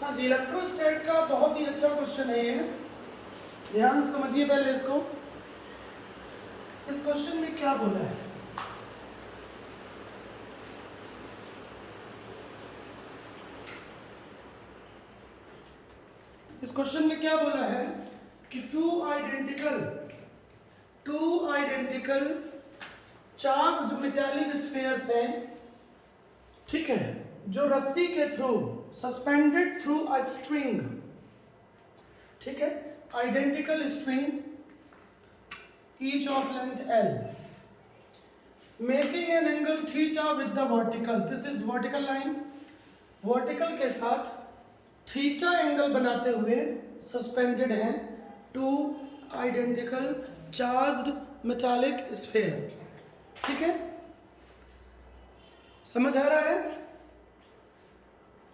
हाँ जी, इलेक्ट्रोस्टैट का बहुत ही अच्छा क्वेश्चन है ये। ध्यान से समझिए पहले इसको। इस क्वेश्चन में क्या बोला है? इस क्वेश्चन में क्या बोला है कि two identical charged metallic spheres हैं, ठीक है, जो रस्सी के through suspended through a string, ठीक है, identical string each of length L, making an angle theta with the vertical. This is vertical line. Vertical के साथ थीटा एंगल बनाते हुए सस्पेंडेड हैं two identical charged metallic sphere, ठीक है, समझ आ रहा है?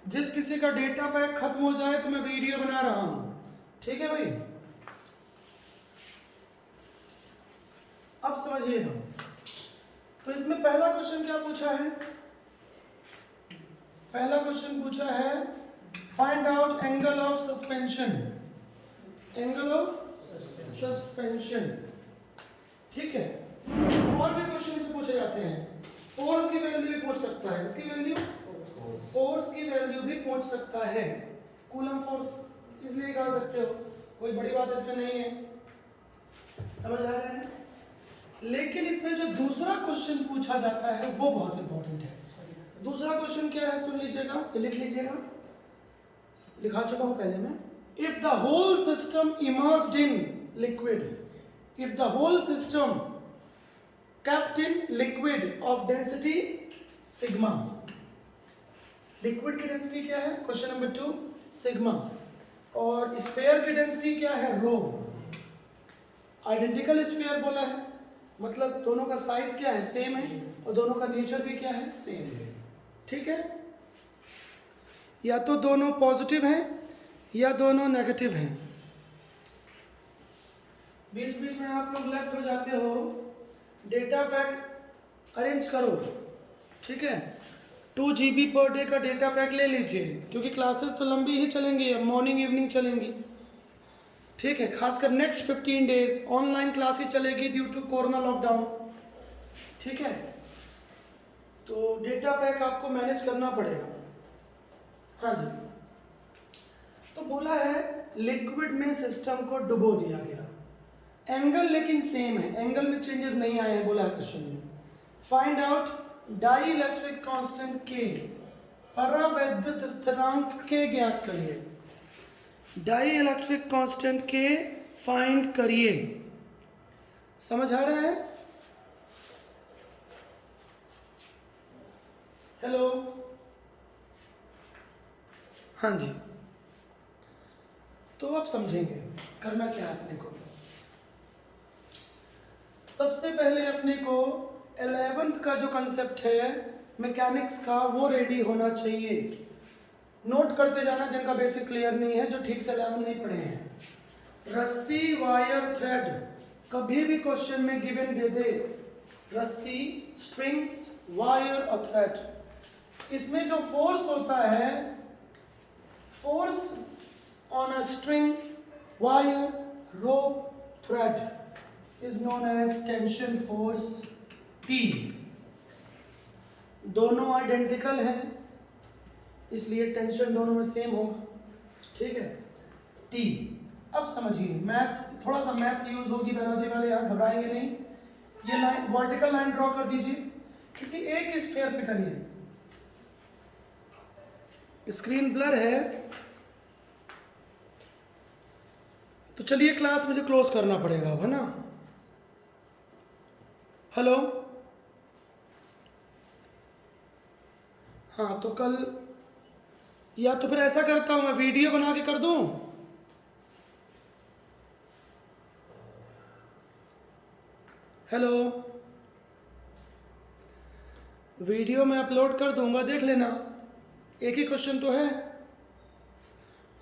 जिस किसी का डेटा पैक खत्म हो जाए तो मैं वीडियो बना रहा हूं, ठीक है भाई? अब समझिएगा। तो इसमें पहला क्वेश्चन क्या पूछा है? पहला क्वेश्चन पूछा है find out angle of suspension, angle of suspension, ठीक है। और भी क्वेश्चन से पूछे जाते हैं। फोर्स की वैल्यू भी पूछ सकता है। इसकी वैल्यू, फोर्स की वैल्यू भी पूछ सकता है। कूलम फोर्स इसलिए कह सकते हो, कोई बड़ी बात इसमें नहीं है, समझ आ रहा है? लेकिन इसमें जो दूसरा क्वेश्चन पूछा जाता है वो बहुत इंपॉर्टेंट है। दूसरा क्वेश्चन क्या है सुन लीजिएगा, लिख लीजिएगा, लिखा चुका हूं पहले मैं। If the whole system immersed in liquid, if the whole system kept in liquid of density sigma, liquid की डेंसिटी क्या है? क्वेश्चन नंबर 2 सिग्मा, और स्फीयर की डेंसिटी क्या है? रो। आइडेंटिकल स्फीयर बोला है, मतलब दोनों का साइज क्या है? सेम है, और दोनों का नेचर भी क्या है? सेम है, ठीक है। या तो दोनों पॉजिटिव हैं या दोनों नेगेटिव हैं। बीच बीच में आप लोग लेफ्ट हो जाते हो, डेटा पैक अरेंज करो, ठीक है। 2 GB पर डे का डेटा पैक ले लीजिए, क्योंकि क्लासेस तो लंबी ही चलेंगी, मॉर्निंग इवनिंग चलेंगी, ठीक है। खासकर नेक्स्ट 15 डेज ऑनलाइन क्लास ही चलेगी ड्यू टू कोरोना लॉकडाउन, ठीक है। तो डेटा पैक आपको मैनेज करना पड़ेगा। हाँ जी, तो बोला है लिक्विड में सिस्टम को डुबो दिया गया, एंगल लेकिन सेम है, एंगल में चेंजेस नहीं आए हैं, बोला है क्वेश्चन में। Find out dielectric constant के, परावैद्युत स्थिरांक के ज्ञात करिए। डाई इलेक्ट्रिक कांस्टेंट के फाइंड करिए, समझ आ रहा है? हेलो, हाँ जी। तो अब समझेंगे करना क्या है अपने को। सबसे पहले अपने को 11th का जो कंसेप्ट है मैकेनिक्स का वो रेडी होना चाहिए। नोट करते जाना जिनका बेसिक क्लियर नहीं है, जो ठीक से 11 नहीं पढ़े हैं। रस्सी, वायर, थ्रेड, कभी भी क्वेश्चन में गिवन दे दे रस्सी, स्ट्रिंग्स, वायर और थ्रेड, इसमें जो फोर्स होता है, force on a string, wire, rope, thread is known as tension force T। दोनों आइडेंटिकल हैं इसलिए टेंशन दोनों में सेम होगा, ठीक है, T। अब समझिए मैथ्स, थोड़ा सा मैथ्स यूज होगी बैनर्जी वाले, यहाँ घबराएंगे नहीं। ये लाइन, वर्टिकल लाइन ड्रॉ कर दीजिए, किसी एक स्फीयर पे करिए। स्क्रीन ब्लर है तो चलिए क्लास मुझे क्लोज करना पड़ेगा अब, है ना? हेलो, हाँ तो कल, या तो फिर ऐसा करता हूं मैं वीडियो बना के कर दूं। हेलो, वीडियो मैं अपलोड कर दूंगा, देख लेना, एक ही क्वेश्चन तो है।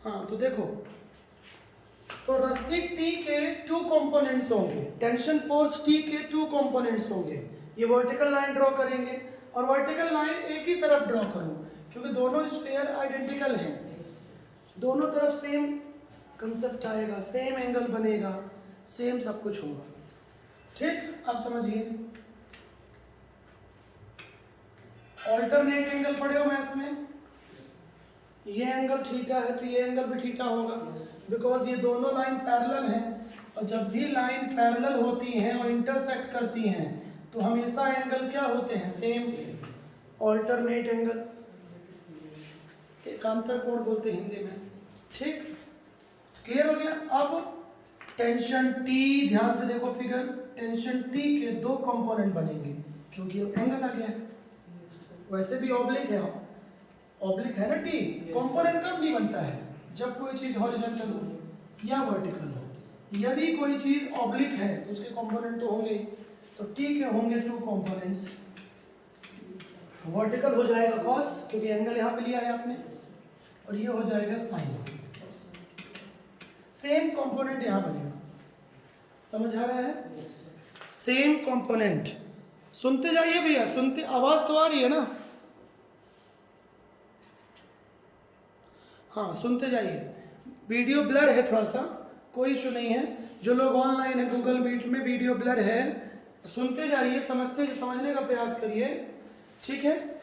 हाँ तो देखो, तो रस्सी T के 2 कंपोनेंट्स होंगे, टेंशन फोर्स T के 2 कंपोनेंट्स होंगे। ये वर्टिकल लाइन ड्रॉ करेंगे, और वर्टिकल लाइन एक ही तरफ ड्रॉ करूँ क्योंकि दोनों स्फीयर आइडेंटिकल हैं। दोनों तरफ सेम कंसेप्ट आएगा, सेम एंगल बनेगा, सेम सब कुछ होगा। ठीक, अब समझिए, ऑल्टरनेट एंगल पढ़े हो मैथ्स में, ये एंगल थीटा है तो ये एंगल भी थीटा होगा, बिकॉज ये दोनों लाइन पैरेलल हैं, और जब भी लाइन पैरेलल होती हैं और इंटरसेक्ट करती हैं तो हमेशा एंगल क्या होते हैं, सेम, ऑल्टरनेट एंगल, एकांतर कोण बोलते हैं हिंदी में। ठीक, क्लियर हो गया। अब टेंशन टी, ध्यान से देखो फिगर, टेंशन टी के दो कंपोनेंट बनेंगे क्योंकि एंगल आ गया है। वैसे भी ऑब्लिक है, ऑब्लिक है ना टी, कंपोनेंट कब नहीं बनता है, जब कोई चीज हॉरिजॉन्टल हो या वर्टिकल हो। यदि कोई चीज ऑब्लिक है तो उसके कंपोनेंट तो होंगे, तो टी के होंगे टू कंपोनेंट्स, वर्टिकल हो जाएगा कॉस क्योंकि एंगल यहाँ पे लिया है आपने, और ये हो जाएगा साइन, सेम कंपोनेंट यहाँ बनेगा। समझ आ रहा है, सेम कंपोनेंट। सुनते जाइए भैया, सुनते, आवाज तो आ रही है ना, हाँ सुनते जाइए। वीडियो ब्लर है थोड़ा सा, कोई इशू नहीं है, जो लोग ऑनलाइन है गूगल मीट में वीडियो ब्लर है, सुनते जाइए, समझने का प्रयास करिए, ठीक है।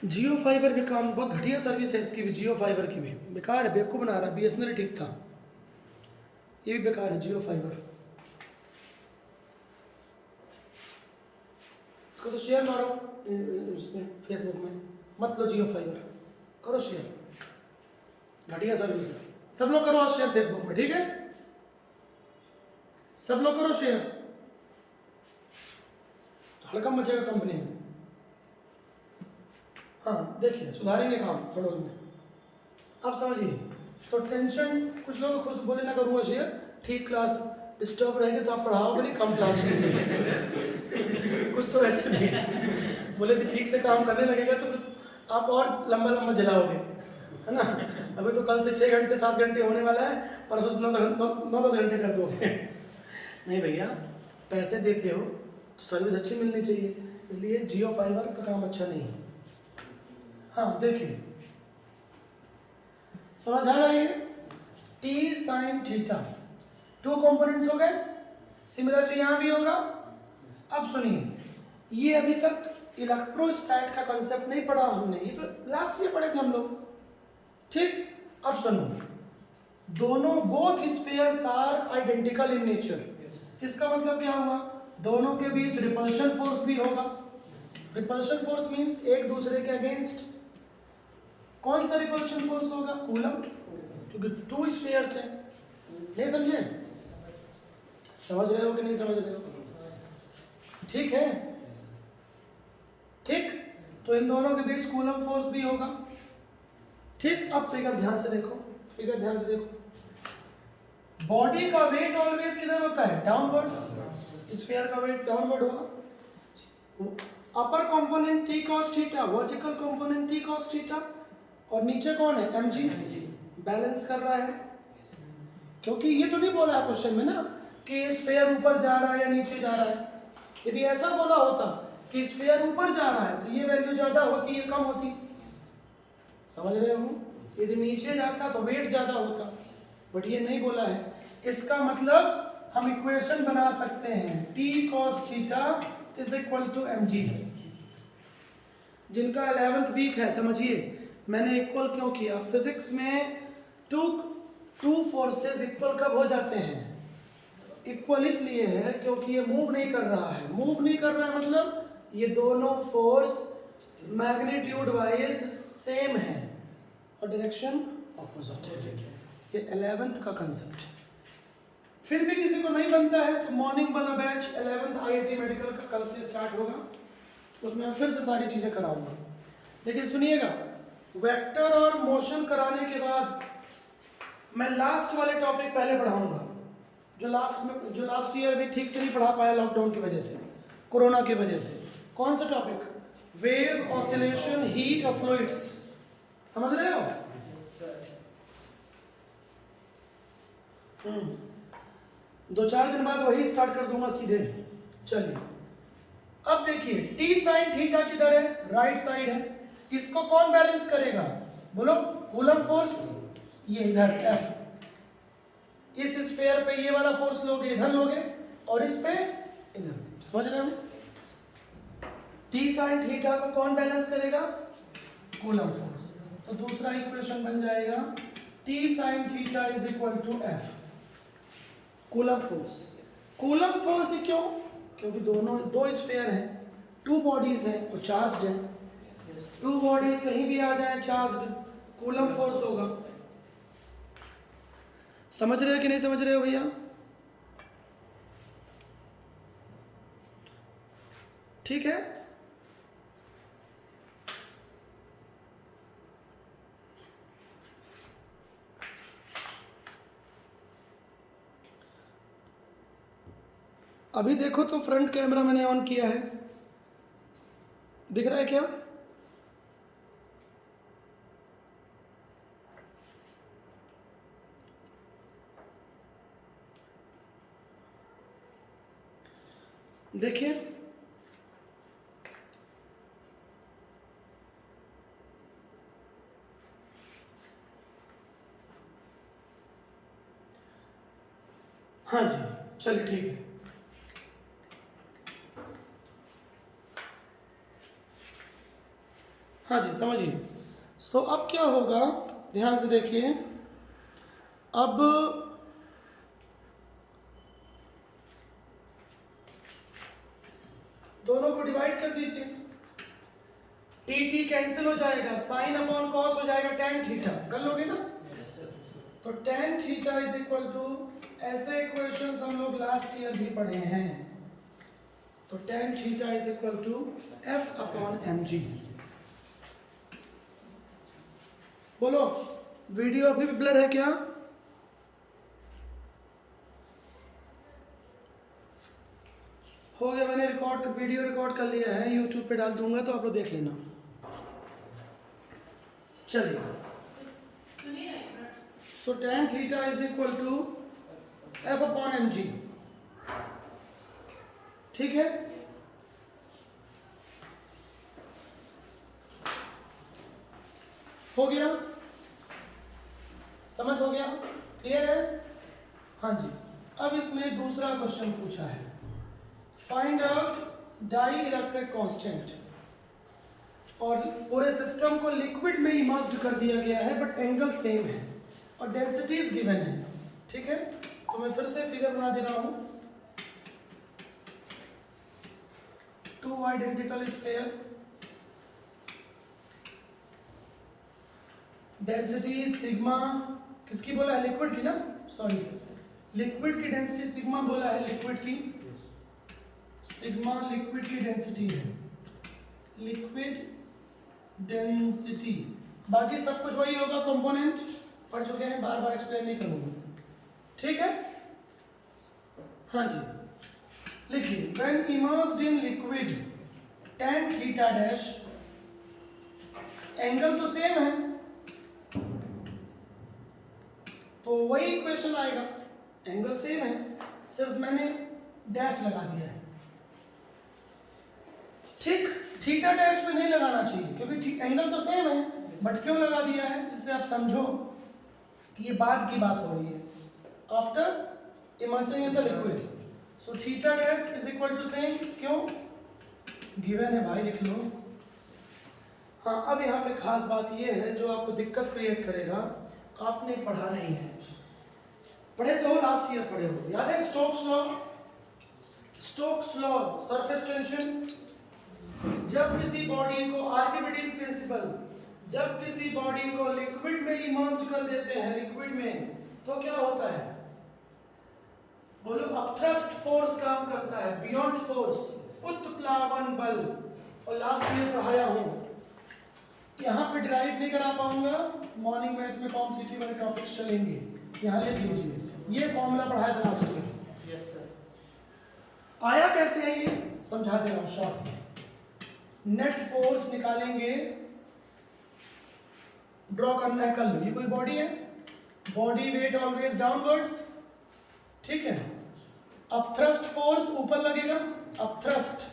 जियो फाइबर भी काम, बहुत घटिया सर्विस है इसकी भी, जियो फाइबर की भी बेकार है, बेवकूफ़ बना रहा है। बीएसएनएल ठीक था, ये भी बेकार है जियो फाइबर। इसको तो शेयर मारो उसमें, फेसबुक में, मत लो जियो फाइबर, करो शेयर, घटिया सर्विस है। सब लोग करो शेयर फेसबुक में, ठीक है, सब लोग करो शेयर, तो हड़कम मचेगा कंपनी में। हाँ देखिए, सुधारेंगे काम थोड़ा में, आप समझिए। तो टेंशन, कुछ लोग खुश बोले ना करूँगा शेयर, ठीक, क्लास डिस्टर्ब रहेंगे तो आप पढ़ाओगे नहीं, कम क्लास कुछ तो ऐसे नहीं बोले कि ठीक से काम करने लगेगा तो फिर आप और लंबा लंबा जलाओगे, है ना। अभी तो कल से 6 घंटे 7 घंटे होने वाला है, परसों से 9-10 घंटे कर दोगे। नहीं भैया, पैसे देते हो तो सर्विस अच्छी मिलनी चाहिए, इसलिए जियो फाइबर का काम अच्छा नहीं है। हाँ देखिए, समझ आ रहा है, T sine theta, two components हो गए, सिमिलरली यहाँ भी होगा। अब सुनिए, ये अभी तक इलेक्ट्रोस्टैट का कंसेप्ट नहीं पढ़ा हमने, ये तो लास्ट ईयर पढ़े थे हम लोग, ठीक। अब सुनो, दोनों both spheres are identical in nature, इसका मतलब क्या हुआ, दोनों के बीच रिपल्शन फोर्स भी होगा। रिपल्शन फोर्स मींस एक दूसरे के अगेंस्ट। कौन सा रिपल्शन फोर्स होगा, कूलम, क्योंकि टू स्फीयर्स हैं। नहीं समझे, समझ रहे हो कि नहीं समझ रहे हो, ठीक है, ठीक। तो इन दोनों के बीच कूलम फोर्स भी होगा, ठीक। अब फिगर ध्यान से देखो, फिगर ध्यान से देखो, बॉडी का वेट ऑलवेज किधर होता है, डाउनवर्ड्स, स्फीयर का वेट डाउनवर्ड होगा। Upper component T cos theta, vertical component T cos theta, और नीचे कौन है, एम जी, बैलेंस कर रहा है। क्योंकि ये तो नहीं बोला है क्वेश्चन में ना कि स्फीयर ऊपर जा रहा है या नीचे जा रहा है। यदि ऐसा बोला होता कि स्फीयर ऊपर जा रहा है तो ये वैल्यू ज्यादा होती है, कम होती, समझ रहे हो। यदि नीचे जाता तो वेट ज्यादा होता, बट ये नहीं बोला है। इसका मतलब हम इक्वेशन बना सकते हैं, T cos theta is equal to M G. जिनका 11th वीक है समझिए, मैंने इक्वल क्यों किया, फिजिक्स में टू फोर्सेस इक्वल कब हो जाते हैं, इक्वल इसलिए है क्योंकि ये मूव नहीं कर रहा है। मूव नहीं कर रहा है मतलब ये दोनों फोर्स मैग्नीट्यूड वाइज सेम है और डायरेक्शन ऑपोजिट है। ये 11th का कंसेप्ट। फिर भी किसी को नहीं बनता है तो मॉर्निंग वाला बैच 11th IIT मेडिकल का कल से स्टार्ट होगा, उसमें मैं फिर से सारी चीज़ें कराऊंगा। लेकिन सुनिएगा, वेक्टर और मोशन कराने के बाद मैं लास्ट वाले टॉपिक पहले पढ़ाऊंगा, जो लास्ट ईयर भी ठीक से नहीं पढ़ा पाया लॉकडाउन की वजह से, कोरोना की वजह से। कौन सा topic, wave oscillation heat of fluids, समझ रहे हो। 2-4 दिन बाद वही स्टार्ट कर दूंगा सीधे। चलिए अब देखिए, टी साइन थीटा किधर है, राइट साइड है, इसको कौन बैलेंस करेगा, बोलो कूलम फोर्स, ये इधर F, इस स्फीयर पे ये वाला फोर्स लोगे इधर लोगे और इस पे इधर, समझ रहे हो? T sin थीटा को कौन बैलेंस करेगा? Coulomb force. तो दूसरा इक्वेशन बन जाएगा T sin theta is equal to F, coulomb force. Coulomb force क्यों? क्योंकि दोनों दो स्फीयर हैं, टू बॉडीज हैं और चार्ज्ड हैं, टू बॉडीज कहीं भी आ जाए चार्ज्ड, कूलम फोर्स होगा। समझ रहे हो कि नहीं समझ रहे हो भैया? ठीक है, अभी देखो तो फ्रंट कैमरा मैंने ऑन किया है, दिख रहा है क्या? देखिए हाँ जी, चलिए ठीक है। हाँ जी समझिए। तो अब क्या होगा, ध्यान से देखिए, अब दोनों को डिवाइड कर दीजिए, टी टी कैंसिल हो जाएगा, साइन अपॉन कॉस हो जाएगा टेन थीटा, कर लोगे ना? तो tan theta is equal to, ऐसे इक्वेशंस हम लोग लास्ट ईयर भी पढ़े हैं, तो tan theta is equal to F upon M G. बोलो वीडियो अभी भी ब्लर है क्या? हो गया, मैंने वीडियो रिकॉर्ड कर लिया है, यूट्यूब पे डाल दूंगा तो आप लोग देख लेना। चलिए, so tan theta is equal to F upon M G, ठीक है? हो गया, समझ हो गया, क्लियर है? हाँ जी। अब इसमें दूसरा क्वेश्चन पूछा है, find out dielectric constant, और पूरे सिस्टम को लिक्विड में इमर्स्ड कर दिया गया है बट एंगल सेम है और डेंसिटीज गिवन है, ठीक है? तो मैं फिर से फिगर बना दे रहा हूं, two identical sphere, density sigma, किसकी बोला है? लिक्विड की ना, सॉरी, लिक्विड की डेंसिटी सिग्मा बोला है, लिक्विड की सिग्मा लिक्विड की डेंसिटी है, लिक्विड डेंसिटी, बाकी सब कुछ वही होगा, कंपोनेंट पढ़ चुके हैं, बार बार एक्सप्लेन नहीं करूंगा, ठीक है? हाँ जी, लिखिए, when immersed in liquid tan theta dash, angle तो सेम है तो वही इक्वेशन आएगा, एंगल सेम है, सिर्फ मैंने डैश लगा दिया है, ठीक? थीटा डैश पे नहीं लगाना चाहिए क्योंकि एंगल तो सेम है, बट क्यों लगा दिया है? जिससे आप समझो कि ये बाद की बात हो रही है, after immersing in the liquid, so theta dash is equal to same, क्यों? गिवन है भाई, लिख लो। हाँ, अब यहाँ पे खास बात ये है जो आपको दिक्कत क्रिएट करेगा, आपने पढ़ा नहीं है, पढ़े तो लास्ट ईयर पढ़े हो, याद है Stokes law? Stokes law, surface tension, जब किसी बॉडी को, आर्किमिडीज प्रिंसिपल, जब किसी बॉडी को लिक्विड में इमर्स्ड कर देते हैं, लिक्विड में, तो क्या होता है? बोलो, अपथ्रस्ट फोर्स काम करता है, बियॉन्ड फोर्स, उत्प्लावन बल, और लास्ट ईयर पढ़ाया हूं, यहाँ पे ड्राइव नहीं करा पाऊंगा, मॉर्निंग बैच में कॉम्पिटिटिव वाले टॉपिक्स चलेंगे, यहाँ लिख लीजिए, ये फॉर्मूला पढ़ाया था लास्ट ईयर। Yes sir. आया कैसे है ये समझा दे रहा हूँ शॉर्ट में। नेट फोर्स निकालेंगे, ड्रॉ करना है, कर लो, ये कोई बॉडी है, बॉडी वेट ऑलवेज डाउनवर्ड्स, ठीक है? अपथ्रस्ट फोर्स ऊपर लगेगा, अपथ्रस्ट,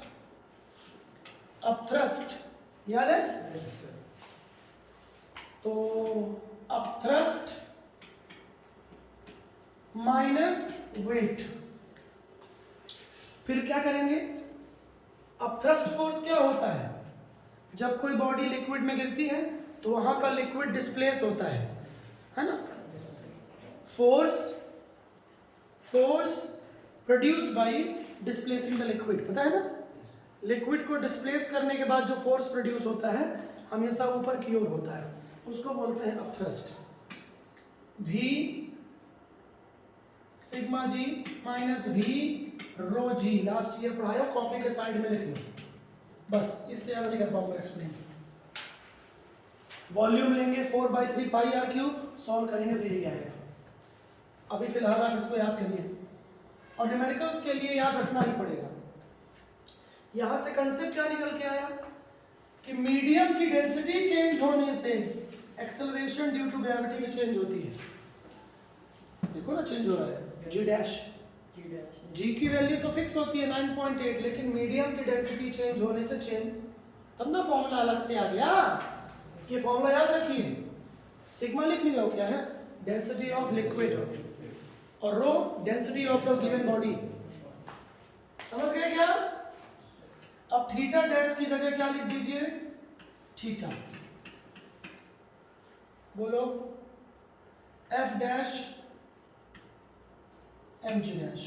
अपथ्रस्ट, याद है? तो अपथ्रस्ट माइनस वेट। फिर क्या करेंगे? अपथ्रस्ट फोर्स क्या होता है? जब कोई बॉडी लिक्विड में गिरती है तो वहां का लिक्विड डिस्प्लेस होता है ना? Force produced by displacing the liquid, पता है ना? लिक्विड को डिस्प्लेस करने के बाद जो फोर्स प्रोड्यूस होता है हमेशा ऊपर की ओर होता है, उसको बोलते हैं अपथ्रस्ट। V सिग्मा जी माइनस V रो जी, लास्ट ईयर पढ़ाया, कॉपी के साइड में लिख लो, बस इससे ज़्यादा नहीं कर पाऊंगा एक्सप्लेन। वॉल्यूम लेंगे 4/3 पाई आर क्यूब, सॉल्व करेंगे तो यही आएगा। अभी फिलहाल आप इसको याद करिए, और न्यूमेरिकल्स के लिए याद रखना ही पड़ेगा। यहां से कंसेप्ट क्या निकल के आया कि मीडियम की डेंसिटी चेंज होने से एक्सेलरेशन ड्यू टू ग्रेविटी में चेंज होती है। देखो ना चेंज हो रहा है, जी डैश, जी की वैल्यू तो फिक्स होती है 9.8, लेकिन मीडियम की डेंसिटी चेंज होने से चेंज, तब ना फॉर्मूला अलग से आ गया। ये फॉर्मूला याद रखिए, सिग्मा लिख लिया हो, क्या है? डेंसिटी ऑफ लिक्विड, और rho density of the given body. समझ गए क्या? अब थीटा डैश की जगह क्या लिख दीजिए? थीटा। बोलो F dash M G dash.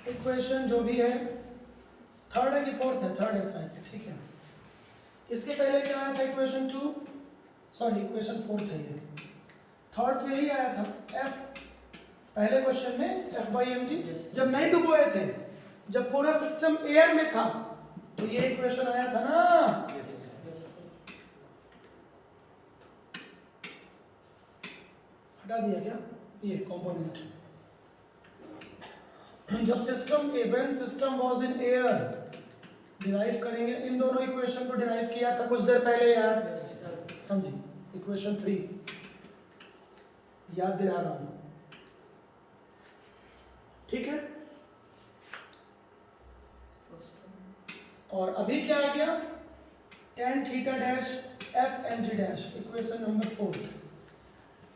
Equation जो भी है, थर्ड है कि फोर्थ है? थर्ड है शायद, ठीक है। इसके पहले क्या आया था? इक्वेशन 2, सॉरी इक्वेशन 4 है ये, थर्ड तो यही आया था। एफ पहले क्वेश्चन में एफ बाई एम जी, जब नहीं डुबोए थे, जब पूरा सिस्टम एयर में था, तो ये इक्वेशन आया था ना। हटा दिया क्या ये कंपोनेंट? जब system when system was in air, derive करेंगे, इन दोनों इक्वेशन को डिराइव किया था कुछ देर पहले यार। हाँ जी, इक्वेशन 3 याद दिला रहा हूं, ठीक है। और अभी क्या आ गया? tan theta dash F M G dash, equation number 4।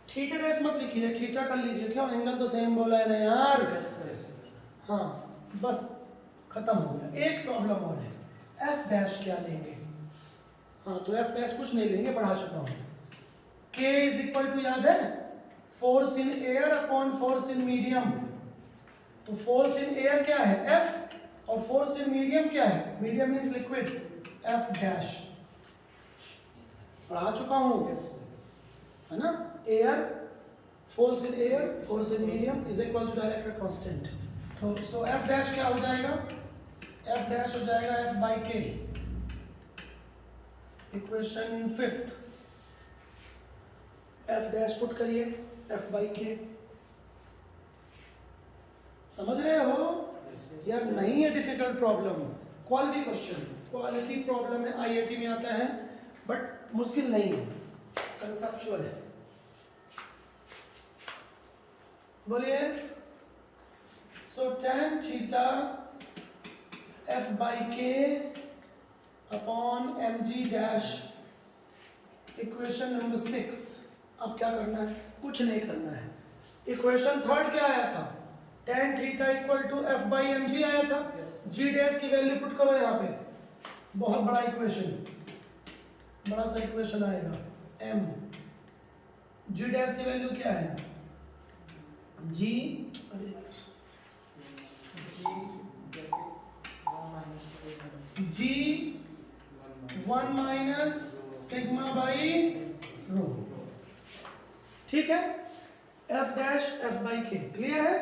Theta dash मत लिखिए, थीटा कर लीजिए, क्यों? एंगल तो सेम बोला है ना यार। हाँ बस खत्म हो गया। एक प्रॉब्लम और है, एफ डैश क्या लेंगे? हाँ तो एफ डैश कुछ नहीं लेंगे, पढ़ा चुका हूँ। K इज इक्वल टू, याद है, force in air upon force in medium. तो फोर्स इन एयर क्या है? F, और फोर्स इन मीडियम क्या है? Medium means liquid, F dash. पढ़ा चुका हूँ, है ना? Air, force in air, force in medium is equal to direct constant. तो सो F डैश क्या हो जाएगा? F डैश हो जाएगा F बाई के, इक्वेशन 5। F डैश पुट करिए, F बाई के। समझ रहे हो यार? नहीं है difficult problem, quality question, quality problem है, आईआईटी में आता है, बट मुश्किल नहीं है, कंसेप्चुअल है। बोलिए। So tan theta F by K upon M G dash, equation number 6। अब क्या करना है? कुछ नहीं करना है। इक्वेशन थर्ड क्या आया था? tan theta equal to F by M G आया था। जी डैश की वैल्यू पुट करो यहाँ पे, बहुत बड़ा इक्वेशन, बड़ा सा इक्वेशन आएगा। m, जी डैश की वैल्यू क्या है? जी जी 1 माइनस सिग्मा बाई रो, ठीक है। एफ डैश एफ बाई के, क्लियर है?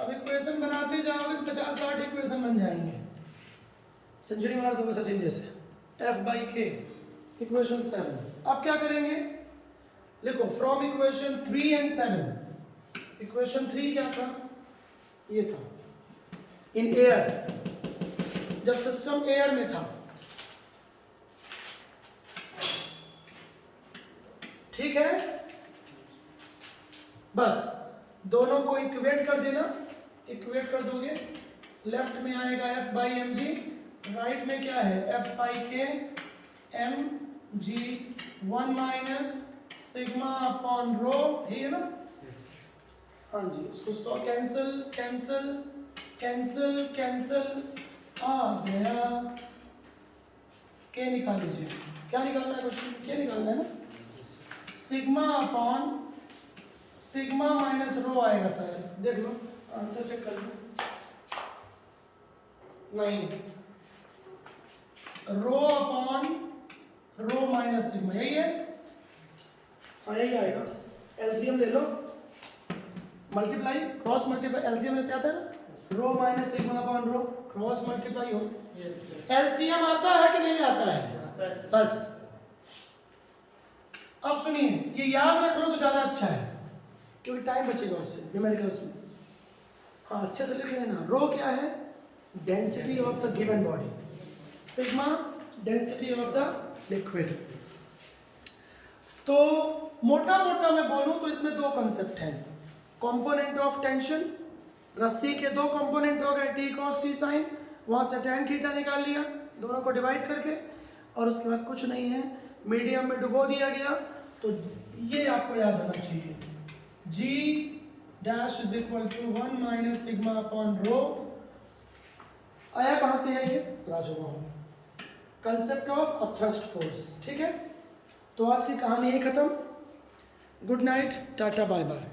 अब इक्वेशन बनाते जाओगे तो 50-60 इक्वेशन बन जाएंगे, सेंचुरी मार दोगे सचिन जैसे। एफ बाई के, इक्वेशन 7। अब क्या करेंगे? लिखो फ्रॉम इक्वेशन 3 एंड 7। इक्वेशन 3 क्या था? ये था, इन एयर, जब सिस्टम एयर में था, ठीक है। बस दोनों को इक्वेट कर देना, इक्वेट कर दोगे, लेफ्ट में आएगा F by M G, right में क्या है? F by K M G 1 minus sigma upon rho, यही है ना? हाँ जी, इसको कैंसिल कैंसिल कैंसिल कैंसिल आ गया। के निकाल लीजिए, क्या निकालना है क्वेश्चन में? के निकालना है ना? Sigma upon sigma minus rho आएगा शायद, देख लो आंसर चेक कर लो। नहीं, rho upon rho minus sigma, यही है? हाँ यही आएगा। एलसीएम ले लो, मल्टीप्लाई क्रॉस मल्टीप्लाई, एलसीएम लेते आता है ना, rho minus sigma upon rho, cross multiply हो। एलसीएम आता है कि नहीं आता है? बस अब सुनिए, ये याद रख लो तो ज्यादा अच्छा है, क्योंकि टाइम बचेगा उससे न्यूमेरिकल्स में। हाँ अच्छे से लिख लेना। रो क्या है? Density of the given body, sigma density of the liquid. तो मोटा मोटा मैं बोलूं तो इसमें दो कंसेप्ट हैं, कंपोनेंट ऑफ टेंशन, रस्सी के दो कंपोनेंट हो गए, टी कॉस टी साइन, वहां से tan थीटा निकाल लिया दोनों को डिवाइड करके, और उसके बाद कुछ नहीं है, मीडियम में डुबो दिया गया। तो ये आपको याद होना चाहिए, G dash is equal to 1 minus sigma upon rho. आया कहां से है ये? राजोबाहु, कंसेप्ट ऑफ अपथ्रस्ट फोर्स। ठीक है, तो आज की कहानी यही खत्म। Good night, tata bye bye.